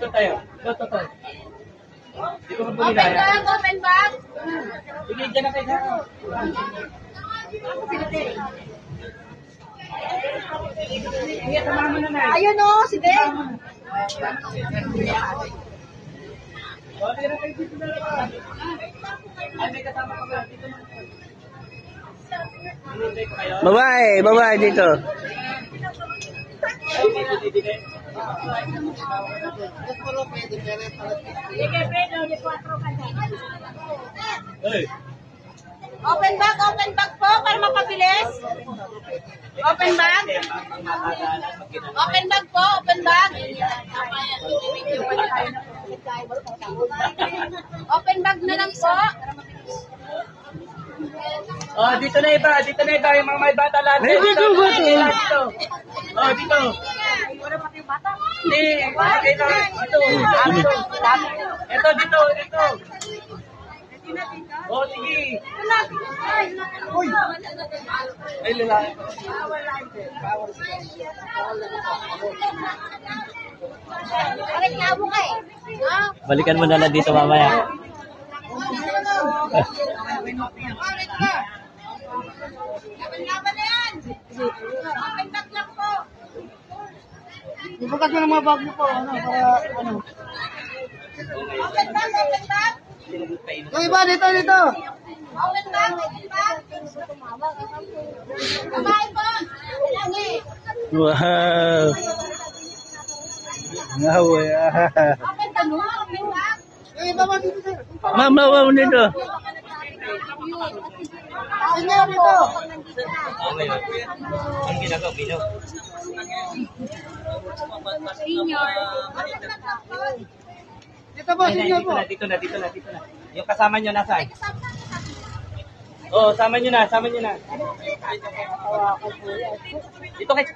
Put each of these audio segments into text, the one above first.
Dito tayo. Ito. Dito ka po Open bag, open bag. Sige, dyan na kayo sa ako. Ayun o, si Ben. Babae dito. Open bag po para mapabilis. Open bag. Open bag po, open bag. Open bag na lang po. Oh, dito na iba yung mga may bata lahat. Dito. Oh, dito. Hindi, ito. Dito. Oh, sige. Uy. Ay, lalaki. Reklamo ka eh. Balikan mo na lang dito mamaya. Laban na yan. Open bag lang po. Ibukas mo ng mga bag mo po, para ano. Open bag. Yung iba, dito. Open bag. Babae po. Lalaki. Wow. Open bag mo. Open bag. Yung iba ba dito, sir? Ma'am, dito. Senior dito. Ang ginagawa, Pino. Dito po, senior po. Dito na. Yung kasama nyo nasaan? Oh, sama nyo na. Dito kayo.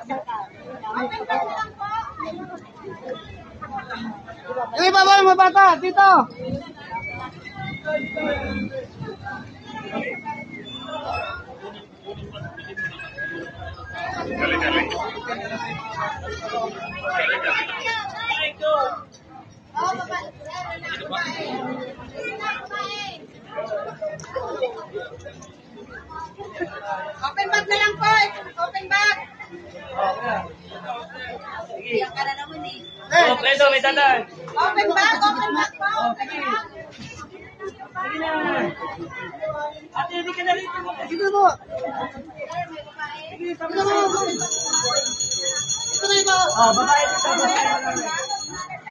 Yung iba ba yung mga bata? Dito. Open bag na lang po. Open bag. Iyak ka na naman eh. Oh, Predo, may dadan. Open bag po. Open bag. Sige na. Ate, hindi ka na rito. Dito po. Dito po. Dito na iba. Oh, babae dito.